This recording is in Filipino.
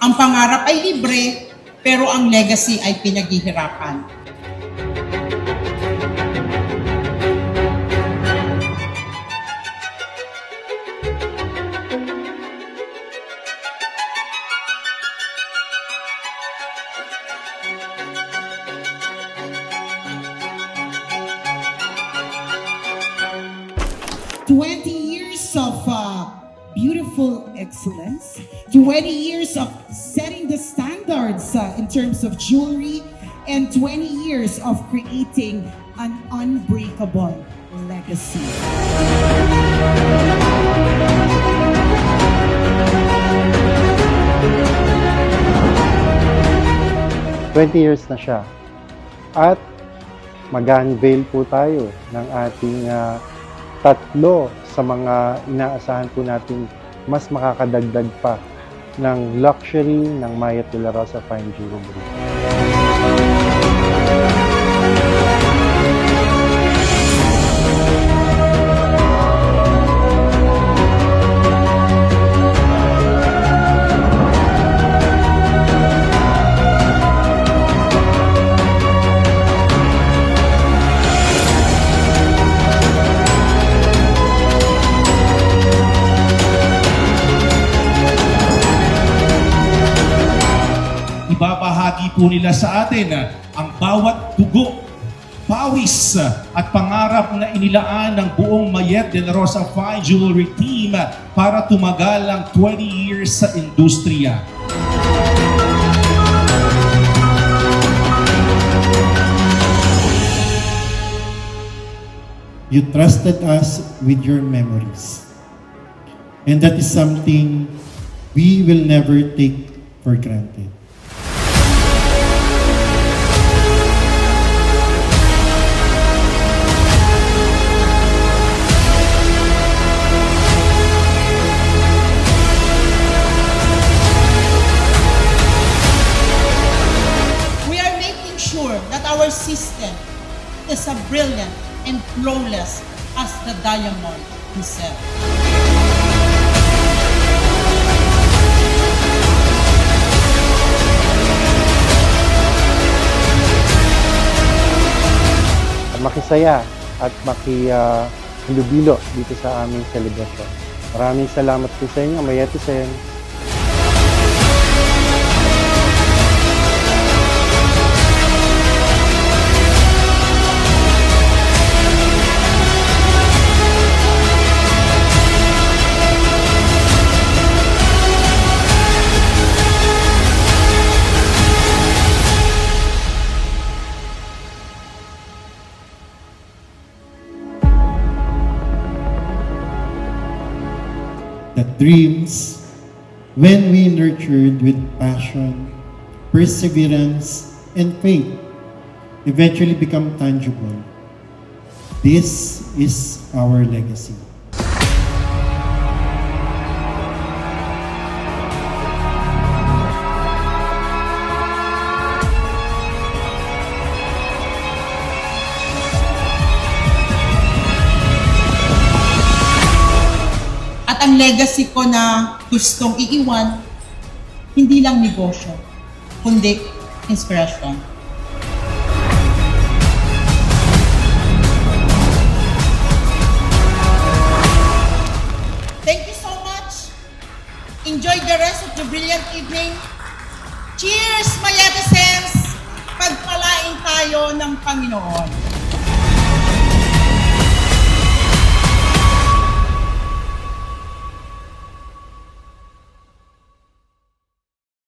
Ang pangarap ay libre, pero ang legacy ay pinaghihirapan. Years of beautiful excellence, 20 years of setting the standards in terms of jewelry, and 20 years of creating an unbreakable legacy. Years na siya. At mag-unveil po tayo ng ating tatlo sa mga inaasahan po natin mas makakadagdag pa ng luxury ng Mayet de la Rosa Fine Jewelry. Ibabahagi po nila sa atin ang bawat dugo, pawis at pangarap na inilaan ng buong Mayet de la Rosa Fine Jewelry Team para tumagal ang 20 years sa industriya. You trusted us with your memories. And that is something we will never take for granted. That our system is as brilliant and flawless as the diamond itself. Makisaya at makihilubilo dito sa aming selebrasyon. Maraming salamat po sa inyo, Mayetisen. That dreams, when we nurtured with passion, perseverance, and faith, eventually become tangible. This is our legacy. Ang legacy ko na gustong iiwan, hindi lang negosyo, kundi inspirasyon. Thank you so much. Enjoy the rest of the brilliant evening. Cheers, Mayetisens! Pagpalain tayo ng Panginoon.